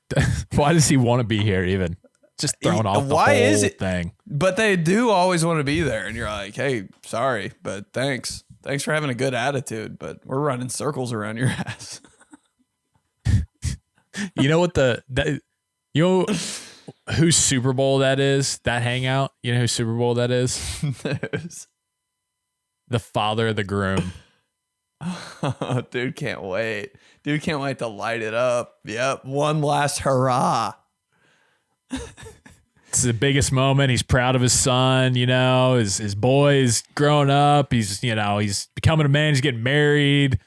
Why does he want to be here even? Just throwing off the whole thing. But they do always want to be there. And you're like, hey, sorry, but thanks. Thanks for having a good attitude, but we're running circles around your ass. You know what you know whose Super Bowl that is? That hangout? You know whose Super Bowl that is? The father of the groom. Oh, dude, can't wait. Dude, can't wait to light it up. Yep. One last hurrah. It's the biggest moment. He's proud of his son, you know, his boy's growing up. He's, you know, he's becoming a man. He's getting married.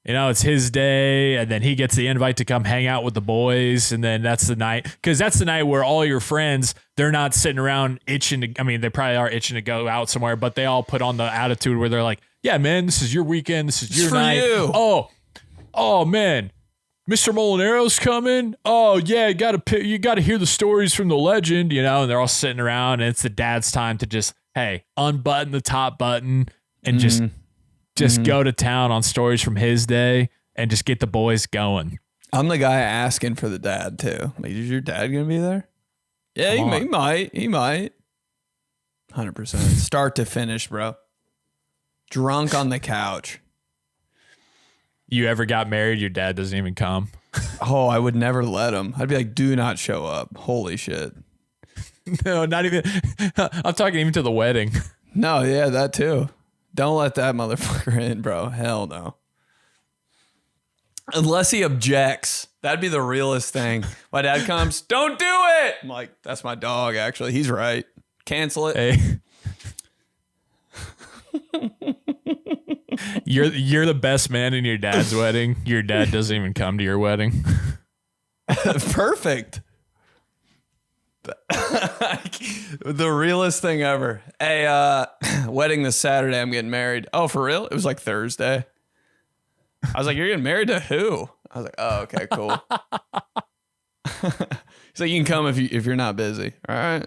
You know, it's his day. And then he gets the invite to come hang out with the boys. And then that's the night, because that's the night where all your friends, they're not sitting around itching to, I mean, they probably are itching to go out somewhere, but they all put on the attitude where they're like, yeah, man, this is your weekend. This is your night. You. Oh, man. Mr. Mulinaro's coming. Oh yeah, you gotta hear the stories from the legend, you know. And they're all sitting around, and it's the dad's time to just, hey, unbutton the top button and just go to town on stories from his day and just get the boys going. I'm the guy asking for the dad too. Like, is your dad gonna be there? Yeah, he might. 100%, start to finish, bro. Drunk on the couch. You ever got married, your dad doesn't even come? Oh, I would never let him. I'd be like, do not show up. Holy shit. No, not even. I'm talking even to the wedding. No, yeah, that too. Don't let that motherfucker in, bro. Hell no. Unless he objects. That'd be the realest thing. My dad comes, don't do it. I'm like, that's my dog, actually. He's right. Cancel it. Hey. You're the best man in your dad's wedding. Your dad doesn't even come to your wedding. Perfect. The realest thing ever. Hey, wedding this Saturday. I'm getting married. Oh, for real? It was like Thursday. I was like, you're getting married to who? I was like, oh, okay, cool. He's like, you can come if you're not busy. All right.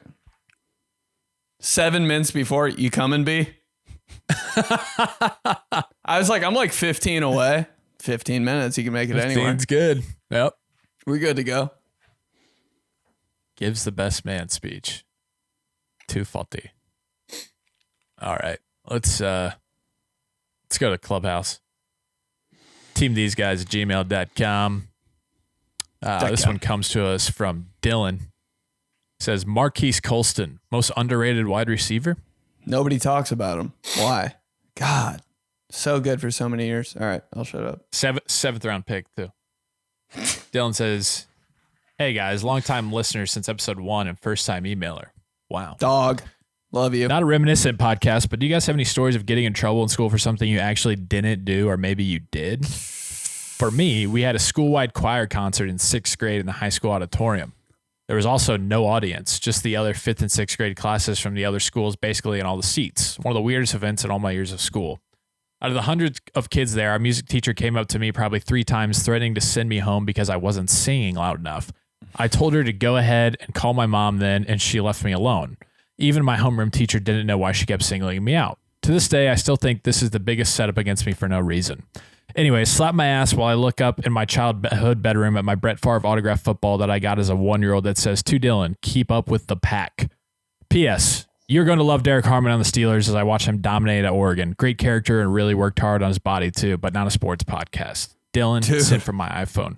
7 minutes before, you coming, B? I was like, I'm like 15 away. 15 minutes. You can make it anywhere. 15's good. Yep. We're good to go. Gives the best man speech. 𝗕𝗘𝗡𝗡𝗬𝗧. All right. Let's go to Clubhouse. Team these guys at gmail.com. This one comes to us from Dylan. It says Marquise Colston, most underrated wide receiver. Nobody talks about him. Why? God, so good for so many years. All right, I'll shut up. Seventh round pick too. Dylan says, hey guys, longtime listener since episode 1 and first time emailer. Wow. Dog. Love you. Not a reminiscent podcast, but do you guys have any stories of getting in trouble in school for something you actually didn't do, or maybe you did? For me, we had a school-wide choir concert in 6th grade in the high school auditorium. There was also no audience, just the other 5th and 6th grade classes from the other schools basically in all the seats. One of the weirdest events in all my years of school. Out of the hundreds of kids there, our music teacher came up to me probably 3 times threatening to send me home because I wasn't singing loud enough. I told her to go ahead and call my mom then, and she left me alone. Even my homeroom teacher didn't know why she kept singling me out. To this day, I still think this is the biggest setup against me for no reason. Anyway, slap my ass while I look up in my childhood bedroom at my Brett Favre autographed football that I got as a 1-year-old that says, "To Dylan, keep up with the pack." P.S. You're going to love Derek Harmon on the Steelers as I watch him dominate at Oregon. Great character and really worked hard on his body too, but not a sports podcast. Dylan, sent from my iPhone.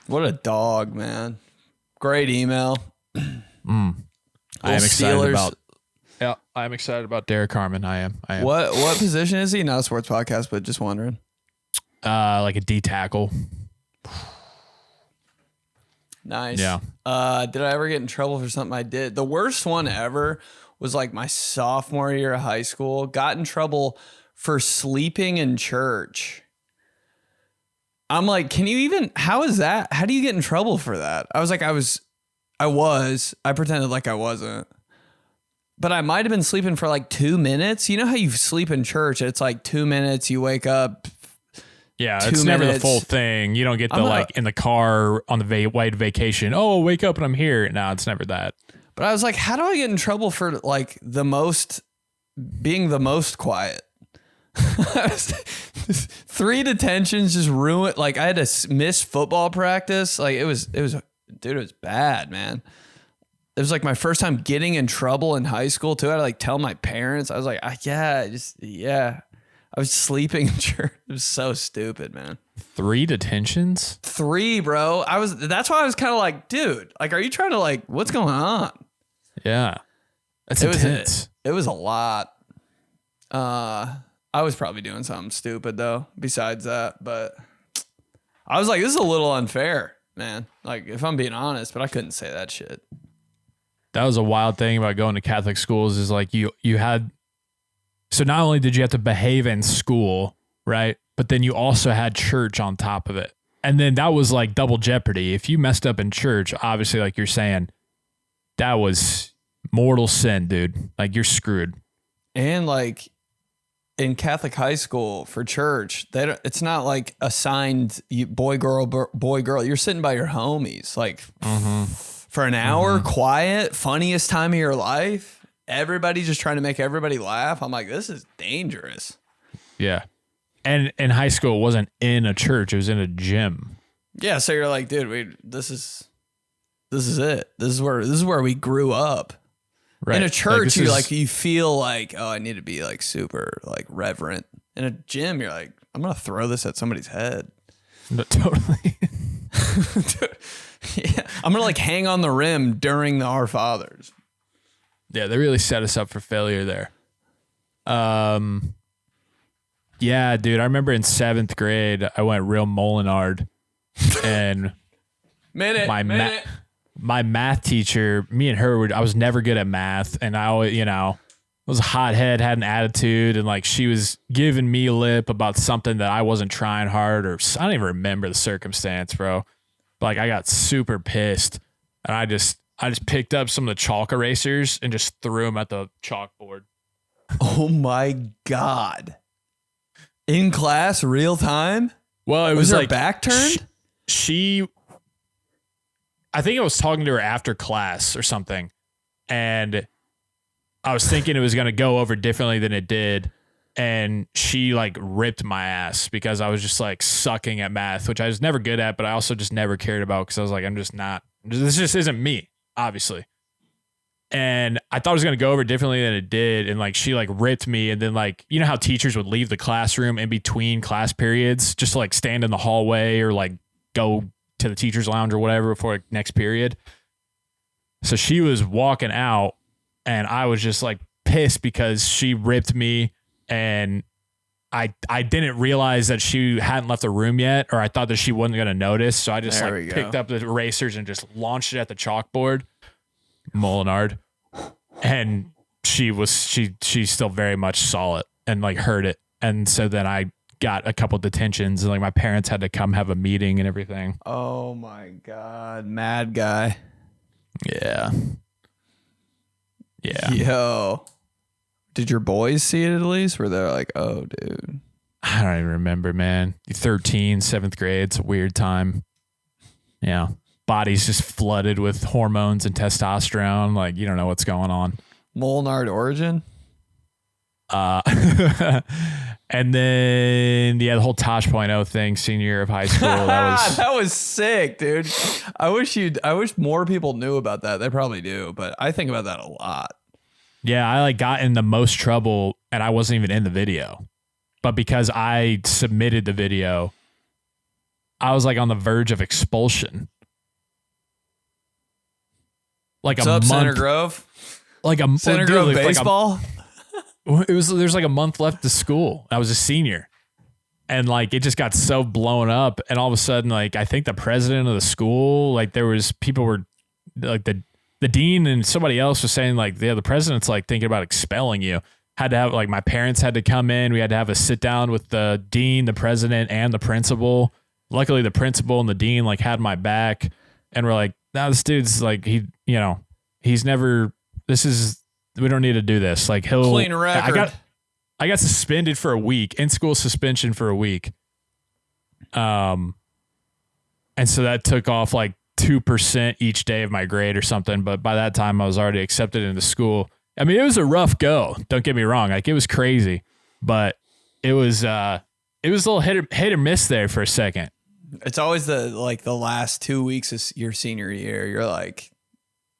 What a dog, man. Great email. I am excited about. Yeah, I'm excited about Derek Harmon. I am. What position is he? Not a sports podcast, but just wondering. Like a D tackle. Nice. Yeah. Did I ever get in trouble for something I did? The worst one ever was like my sophomore year of high school. Got in trouble for sleeping in church. I'm like, how is that? How do you get in trouble for that? I was like, I pretended like I wasn't. But I might have been sleeping for like 2 minutes. You know how you sleep in church? It's like 2 minutes, you wake up. Yeah, it's never the full thing. You don't get in the car on the way to vacation. Oh, wake up and I'm here. No, it's never that. But I was like, how do I get in trouble for like being the most quiet? 3 detentions just ruined. Like I had to miss football practice. Like it was bad, man. It was like my first time getting in trouble in high school too. I had to like tell my parents. I was like, I was sleeping in church. It was so stupid, man. 3 detentions? 3, bro. That's why I was kind of like, dude, like, are you trying to like, what's going on? Yeah. That's intense. It was a lot. I was probably doing something stupid though, besides that, but I was like, this is a little unfair, man. Like, if I'm being honest, but I couldn't say that shit. That was a wild thing about going to Catholic schools is like you had, so not only did you have to behave in school, right? But then you also had church on top of it. And then that was like double jeopardy. If you messed up in church, obviously, like you're saying, that was mortal sin, dude. Like you're screwed. And like in Catholic high school for church, it's not like assigned boy, girl. You're sitting by your homies, like for an hour, quiet, funniest time of your life. Everybody just trying to make everybody laugh. I'm like, this is dangerous. Yeah. And in high school, it wasn't in a church. It was in a gym. Yeah. So you're like, dude, this is it. This is where we grew up. Right. In a church, you feel like, oh, I need to be like super like reverent. In a gym, you're like, I'm going to throw this at somebody's head. No, totally. Yeah. I'm going to like hang on the rim during the Our Fathers. Yeah, they really set us up for failure there. Yeah, dude, I remember in 7th grade, I went real Mulinaro, and my math teacher, me and her, I was never good at math, and I always, was a hothead, had an attitude, and like she was giving me lip about something that I wasn't trying hard, or I don't even remember the circumstance, bro. But like I got super pissed, and I just picked up some of the chalk erasers and just threw them at the chalkboard. Oh my God. In class, real time? Well, it was her like back turned? I think I was talking to her after class or something. And I was thinking it was going to go over differently than it did. And she like ripped my ass because I was just like sucking at math, which I was never good at, but I also just never cared about because I was like, this just isn't me. Obviously. And I thought it was going to go over differently than it did. And like, she like ripped me. And then like, you know how teachers would leave the classroom in between class periods, just to like stand in the hallway or like go to the teacher's lounge or whatever before like, next period. So she was walking out and I was just like pissed because she ripped me and I didn't realize that she hadn't left the room yet, or I thought that she wasn't going to notice. So I just picked up the erasers and just launched it at the chalkboard, Mulinaro. And she still very much saw it and like heard it. And so then I got a couple detentions and like my parents had to come have a meeting and everything. Oh my God. Mad guy. Yeah. Yeah. Yo. Did your boys see it at least? Were they like, oh, dude? I don't even remember, man. 13, 7th grade. It's a weird time. Yeah. Body's just flooded with hormones and testosterone. Like, you don't know what's going on. Mulinaro origin? And then, the whole 𝗕𝗓𝗡𝗧 thing, senior year of high school. That was sick, dude. I wish more people knew about that. They probably do, but I think about that a lot. Yeah, I like got in the most trouble and I wasn't even in the video. But because I submitted the video, I was like on the verge of expulsion. Like What's a up, month. Center Grove? Like a Center Grove baseball? There's like a month left to school. I was a senior. And like it just got so blown up. And all of a sudden, like I think the president of the school, like there was people were like the dean and somebody else was saying like, yeah, the president's like thinking about expelling you. Had to have like my parents had to come in. We had to have a sit down with the dean, the president, and the principal. Luckily, the principal and the dean like had my back, and we're like, "No, this dude's like he's never. We don't need to do this. Like he'll clean record." I got suspended for a week, in school suspension for a week. And so that took off like 2% each day of my grade or something. But by that time, I was already accepted into school. I mean, it was a rough go. Don't get me wrong. Like it was crazy, but it was a little hit or miss there for a second. It's always the last 2 weeks of your senior year. You're like,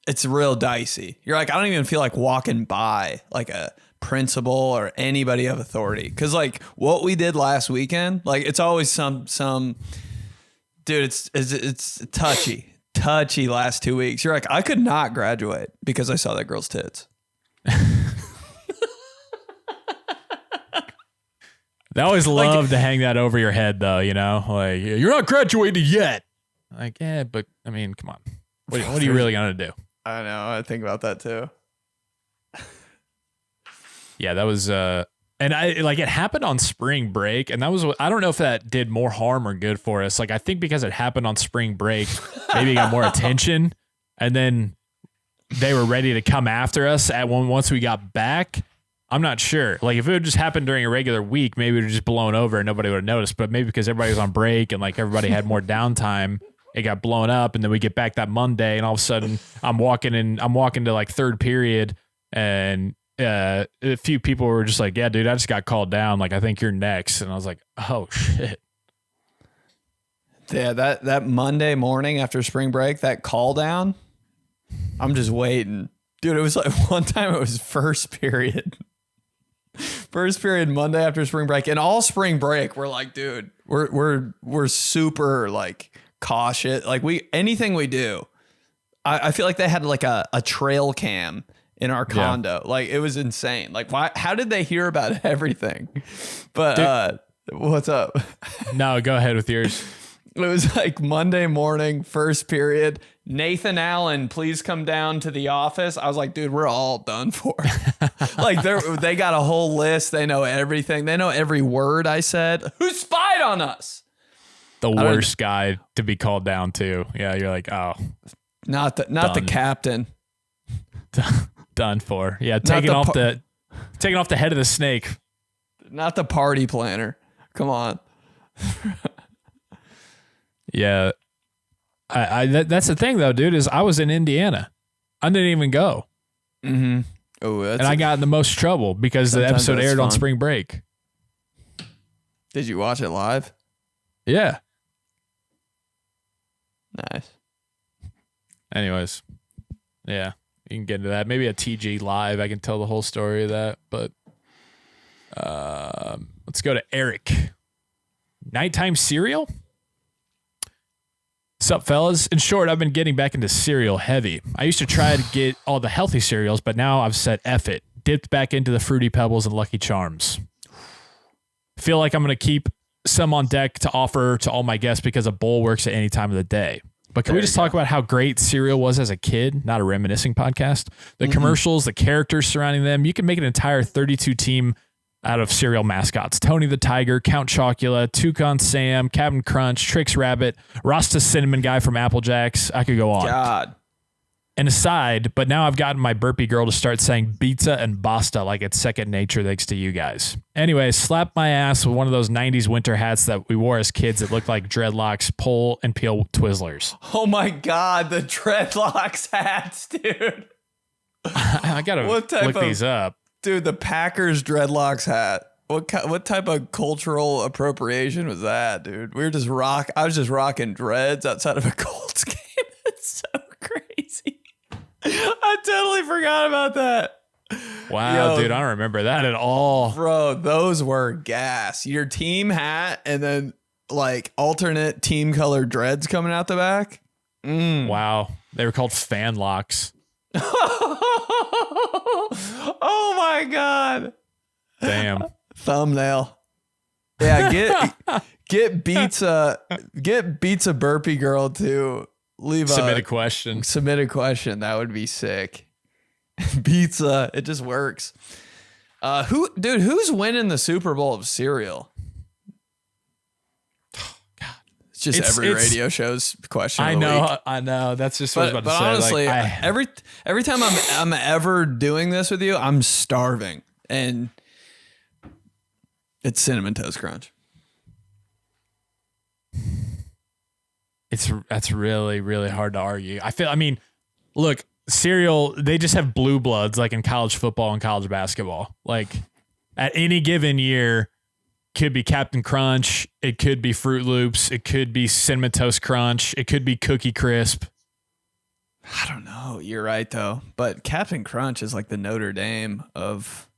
it's real dicey. You're like, I don't even feel like walking by like a principal or anybody of authority. Cause like what we did last weekend, like it's always some dude, it's touchy last 2 weeks. You're like, I could not graduate because I saw that girl's tits. They always love to hang that over your head though, you know, like you're not graduated yet. Like, yeah, but I mean, come on. What are you really going to do? I know. I think about that too. Yeah, that was, and it happened on spring break, and that was, I don't know if that did more harm or good for us. Like, I think because it happened on spring break, maybe it got more attention, and then they were ready to come after us once we got back. I'm not sure. Like, if it would just happened during a regular week, maybe it would have just blown over and nobody would have noticed, but maybe because everybody was on break and like everybody had more downtime, it got blown up, and then we get back that Monday, and all of a sudden I'm walking to like third period, and a few people were just like, yeah, dude, I just got called down. Like, I think you're next. And I was like, oh shit. Yeah. That Monday morning after spring break, that call down, I'm just waiting, dude. It was like one time it was first period Monday after spring break, and all spring break. We're like, dude, we're super like cautious. Like anything we do, I feel like they had like a trail cam in our condo. Yeah. Like it was insane. Like how did they hear about everything? But what's up? No, go ahead with yours. It was like Monday morning, first period. Nathan Allen, please come down to the office. I was like, dude, we're all done for. Like they got a whole list. They know everything. They know every word I said. Who spied on us? The worst guy to be called down to. Yeah, you're like, oh, not the captain. Done for. Yeah, taking off the head of the snake. Not the party planner. Come on. Yeah. That's the thing though, dude, is I was in Indiana. I didn't even go. Mm-hmm. Oh, and I got in the most trouble because the episode aired on spring break. Did you watch it live? Yeah. Nice. Anyways. Yeah. You can get into that. Maybe a TG live. I can tell the whole story of that. But let's go to Eric. Nighttime cereal? Sup, fellas? In short, I've been getting back into cereal heavy. I used to try to get all the healthy cereals, but now I've said F it. Dipped back into the Fruity Pebbles and Lucky Charms. Feel like I'm going to keep some on deck to offer to all my guests because a bowl works at any time of the day. But can we just talk about how great cereal was as a kid? Not a reminiscing podcast. The commercials, the characters surrounding them. You can make an entire 32 team out of cereal mascots. Tony the Tiger, Count Chocula, Toucan Sam, Captain Crunch, Trix Rabbit, Rasta Cinnamon Guy from Apple Jacks. I could go on. God. And aside, but now I've gotten my burpy girl to start saying pizza and basta like it's second nature thanks to you guys. Anyway, slap my ass with one of those 90s winter hats that we wore as kids that looked like dreadlocks, pull and peel Twizzlers. Oh my God, the dreadlocks hats, dude. I gotta look these up. Dude, the Packers dreadlocks hat what type of cultural appropriation was that, dude? I was just rocking dreads outside of a Colts game. It's so crazy. I totally forgot about that. Wow, dude, I don't remember that at all. Bro, those were gas. Your team hat and then like alternate team color dreads coming out the back. Wow. They were called fan locks. Oh my God. Damn. Thumbnail. Yeah, get beats a burpy girl to Submit a question. Submit a question. That would be sick. Pizza. It just works. Who's winning the Super Bowl of cereal? God, it's just every radio show's question. I know. That's just what I was about to say. But honestly, like, every time I'm ever doing this with you, I'm starving, and it's Cinnamon Toast Crunch. That's really, really hard to argue. I mean, look, cereal, they just have blue bloods like in college football and college basketball. Like at any given year, could be Captain Crunch, it could be Fruit Loops, it could be Cinnamon Toast Crunch, it could be Cookie Crisp. I don't know. You're right though. But Captain Crunch is like the Notre Dame of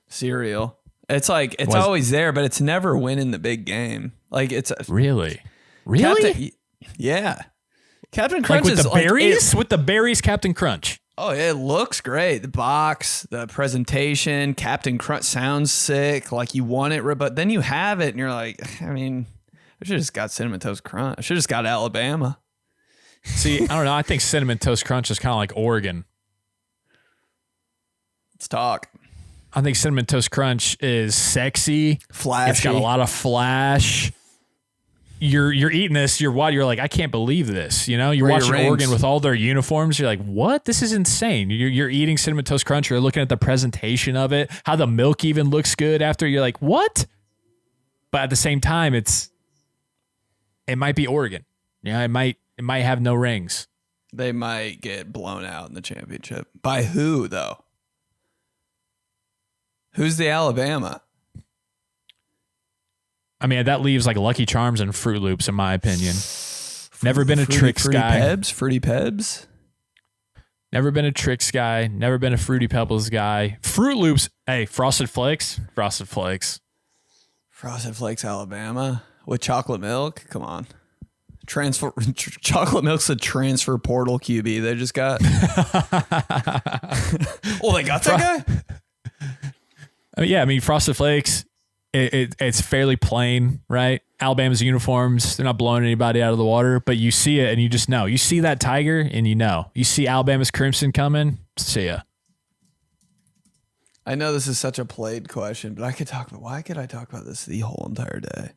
cereal. It's like it's always there, but it's never winning the big game. Like it's really. Yeah. Captain Crunch like with is the berries? With the berries, Captain Crunch. Oh, it looks great. The box, the presentation, Captain Crunch sounds sick. Like you want it, but then you have it and you're like, I mean, I should have just got Cinnamon Toast Crunch. I should have just got Alabama. See, I don't know. I think Cinnamon Toast Crunch is kind of like Oregon. Let's talk. I think Cinnamon Toast Crunch is sexy. Flashy. It's got a lot of flash. You're eating this, you're like, I can't believe this. You know, you're watching Oregon with all their uniforms. You're like, what? This is insane. You're eating Cinnamon Toast Crunch. You're looking at the presentation of it, how the milk even looks good after. You're like, what? But at the same time, it might be Oregon. Yeah, it might have no rings. They might get blown out in the championship. By who, though? Who's the Alabama? I mean, that leaves like Lucky Charms and Fruit Loops, in my opinion. Never been a Trix guy. Fruity Pebs. Never been a Trix guy. Never been a Fruity Pebbles guy. Fruit Loops. Hey, Frosted Flakes. Frosted Flakes, Alabama with chocolate milk. Come on. Chocolate milk's a transfer portal QB they just got. Oh, they got that guy? Yeah, I mean, Frosted Flakes. It's fairly plain, right? Alabama's uniforms, they're not blowing anybody out of the water, but you see it and you just know. You see that tiger and you know. You see Alabama's crimson coming, see ya. I know this is such a played question, but why could I talk about this the whole entire day?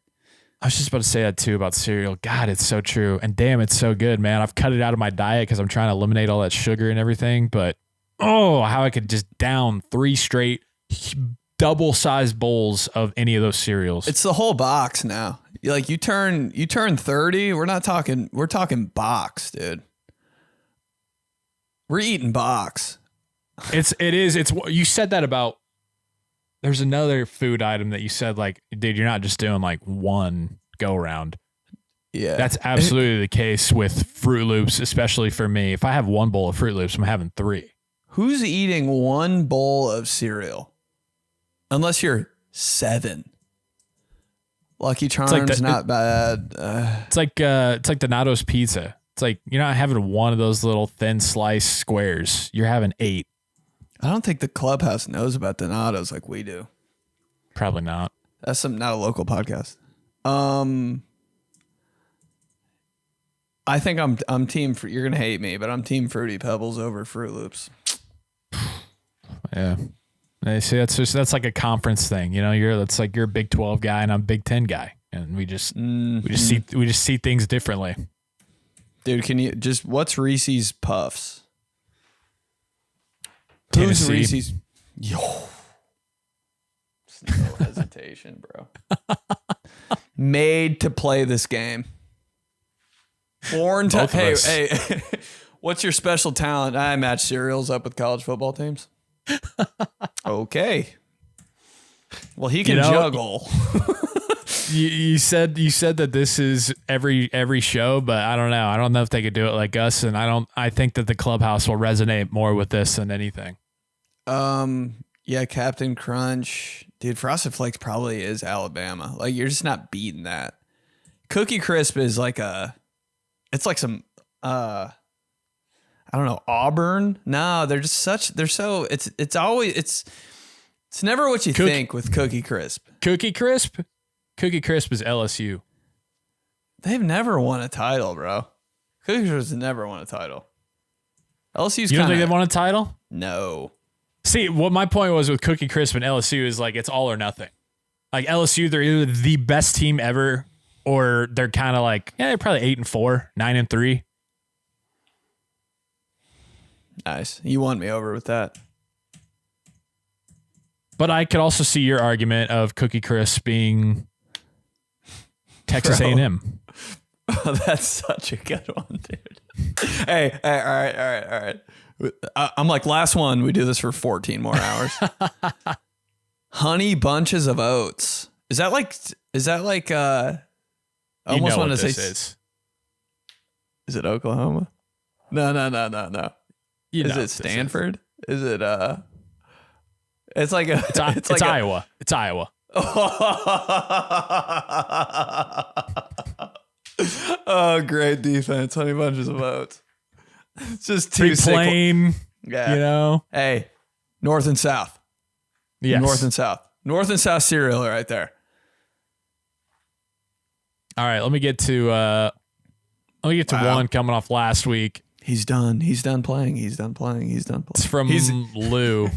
I was just about to say that too about cereal. God, it's so true. And damn, it's so good, man. I've cut it out of my diet because I'm trying to eliminate all that sugar and everything, but how I could just down 3 straight double-sized bowls of any of those cereals. It's the whole box now. Like you turn 30, we're talking box, dude. We're eating box. It's you said that about, there's another food item that you said like, dude, you're not just doing like one go around. Yeah. That's absolutely the case with Fruit Loops, especially for me. If I have one bowl of Fruit Loops, I'm having 3. Who's eating one bowl of cereal? Unless you're 7. Lucky Charms, not bad. It's like Donato's pizza. It's like you're not having one of those little thin slice squares. You're having 8. I don't think the clubhouse knows about Donato's like we do. Probably not. That's not a local podcast. I think I'm team. You're gonna hate me, but I'm team Fruity Pebbles over Fruit Loops. Yeah. See, that's like a conference thing, you know. That's like you're a Big 12 guy and I'm a Big 10 guy, and we just see things differently. Dude, what's Reese's Puffs? Tennessee. Who's Reese's? Yo, no hesitation, bro. Made to play this game. Born to. Hey, what's your special talent? I match cereals up with college football teams. Okay. Well, he can juggle. You said that this is every show, but I don't know. I don't know if they could do it like us, and I think that the clubhouse will resonate more with this than anything. Yeah, Captain Crunch. Dude, Frosted Flakes probably is Alabama. Like, you're just not beating that. Cookie Crisp is like it's like some I don't know, Auburn. No, they're so it's never what you think with Cookie Crisp. Cookie Crisp is LSU. They've never won a title, bro. Cookie Crisp has never won a title. LSU's You don't think they've won a title? No. See, what my point was with Cookie Crisp and LSU is like it's all or nothing. Like LSU, they're either the best team ever, or they're kind of like, they're probably 8-4, 9-3. Nice. You won me over with that. But I could also see your argument of Cookie Crisp being Texas A&M. Oh, that's such a good one, dude. Hey, all right. I'm like, last one. We do this for 14 more hours. Honey bunches of oats. Is that like I almost want to say is it Oklahoma? No. Is it Stanford? Is it it's like it's Iowa. It's Iowa. Oh, great defense. Honey bunches of oats. It's just too plain. Yeah. You know. Hey, North and South. Yes. North and South cereal right there. All right, let me get to one coming off last week. He's done playing. It's from Lou.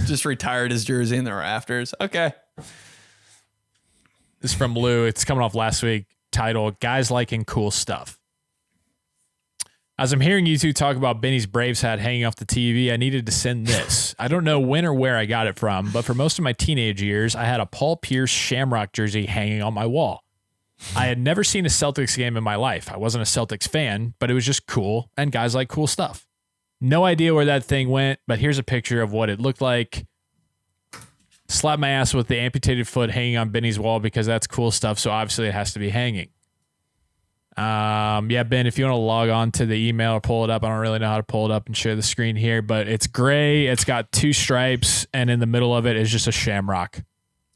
Just retired his jersey in the rafters. Okay. This is from Lou. It's coming off last week. Title: Guys Liking Cool Stuff. As I'm hearing you two talk about Benny's Braves hat hanging off the TV, I needed to send this. I don't know when or where I got it from, but for most of my teenage years, I had a Paul Pierce Shamrock jersey hanging on my wall. I had never seen a Celtics game in my life. I wasn't a Celtics fan, but it was just cool, and guys like cool stuff. No idea where that thing went, but here's a picture of what it looked like. Slap my ass with the amputated foot hanging on Benny's wall because that's cool stuff, so obviously it has to be hanging. Yeah, Ben, if you want to log on to the email or pull it up, I don't really know how to pull it up and share the screen here, but it's gray. It's got two stripes, and in the middle of it is just a shamrock.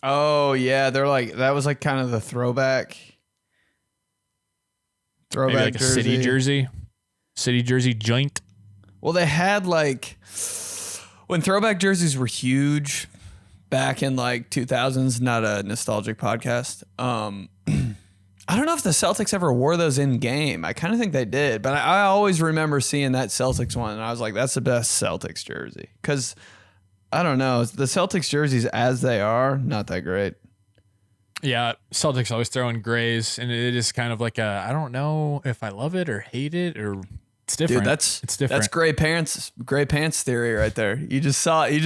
Oh, yeah. They're like, that was like kind of the throwback. Maybe like jersey. City jersey joint. Well, they had like, when throwback jerseys were huge back in like 2000s, not a nostalgic podcast. I don't know if the Celtics ever wore those in game. I kind of think they did, but I always remember seeing that Celtics one, and I was like, that's the best Celtics jersey. Because, I don't know, the Celtics jerseys as they are, not that great. Yeah, Celtics always throw in grays, and it is kind of like I don't know if I love it or hate it, or it's different. Dude, it's different. That's gray pants theory right there. You just saw it?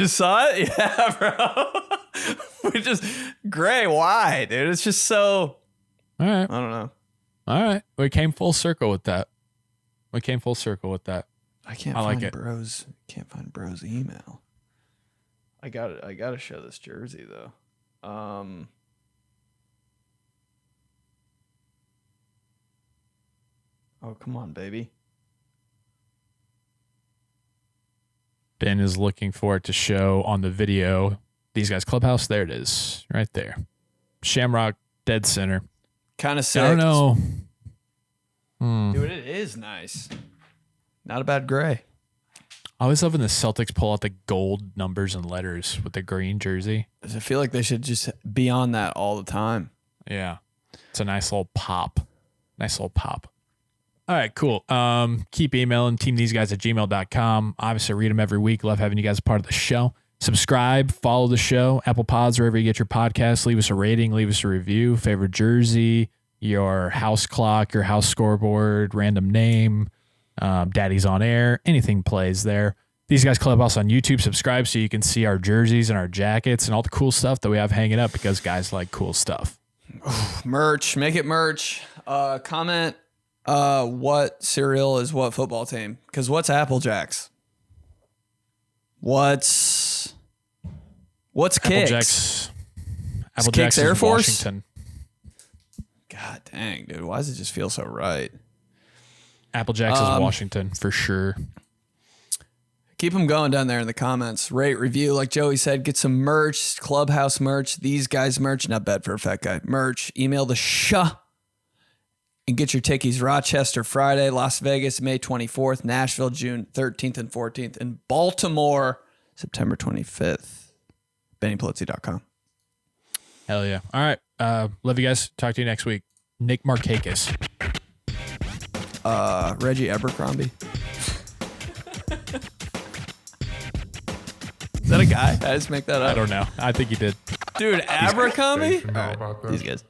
Yeah, bro. We just, gray, why, dude? It's just so... All right. I don't know. All right. We came full circle with that. I can't find Bro's email. I gotta show this jersey though. Oh, come on, baby. Ben is looking for it to show on the video. These guys' clubhouse. There it is. Right there. Shamrock, dead center. Kind of sick. I don't know. Dude, it is nice. Not a bad gray. I always love when the Celtics pull out the gold numbers and letters with the green jersey. I feel like they should just be on that all the time. Yeah. It's a nice little pop. All right, cool. Keep emailing teamtheseguys@gmail.com. Obviously, read them every week. Love having you guys a part of the show. Subscribe, follow the show, Apple Pods, wherever you get your podcasts. Leave us a rating, leave us a review, favorite jersey, your house clock, your house scoreboard, random name, Daddy's on air, anything plays there. These Guys Clubhouse on YouTube. Subscribe so you can see our jerseys and our jackets and all the cool stuff that we have hanging up because guys like cool stuff. Merch, make it merch. Comment what cereal is what football team? Because what's Apple Jacks? What's Kicks? Kicks Air Force? Washington. God dang, dude. Why does it just feel so right? Applejack's is Washington for sure. Keep them going down there in the comments. Rate, review, like Joey said. Get some merch, Clubhouse merch, these guys merch. Not bad for a fat guy. Merch. Email the and get your tickies. Rochester Friday, Las Vegas May 24th, Nashville June 13th and 14th, and Baltimore September 25th. BennyPolizzi.com. Hell yeah. All right. Love you guys. Talk to you next week. Nick Markakis. Reggie Abercrombie. Is that a guy? I just make that up. I don't know. I think he did. Dude, Abercrombie? You know about that? These guys.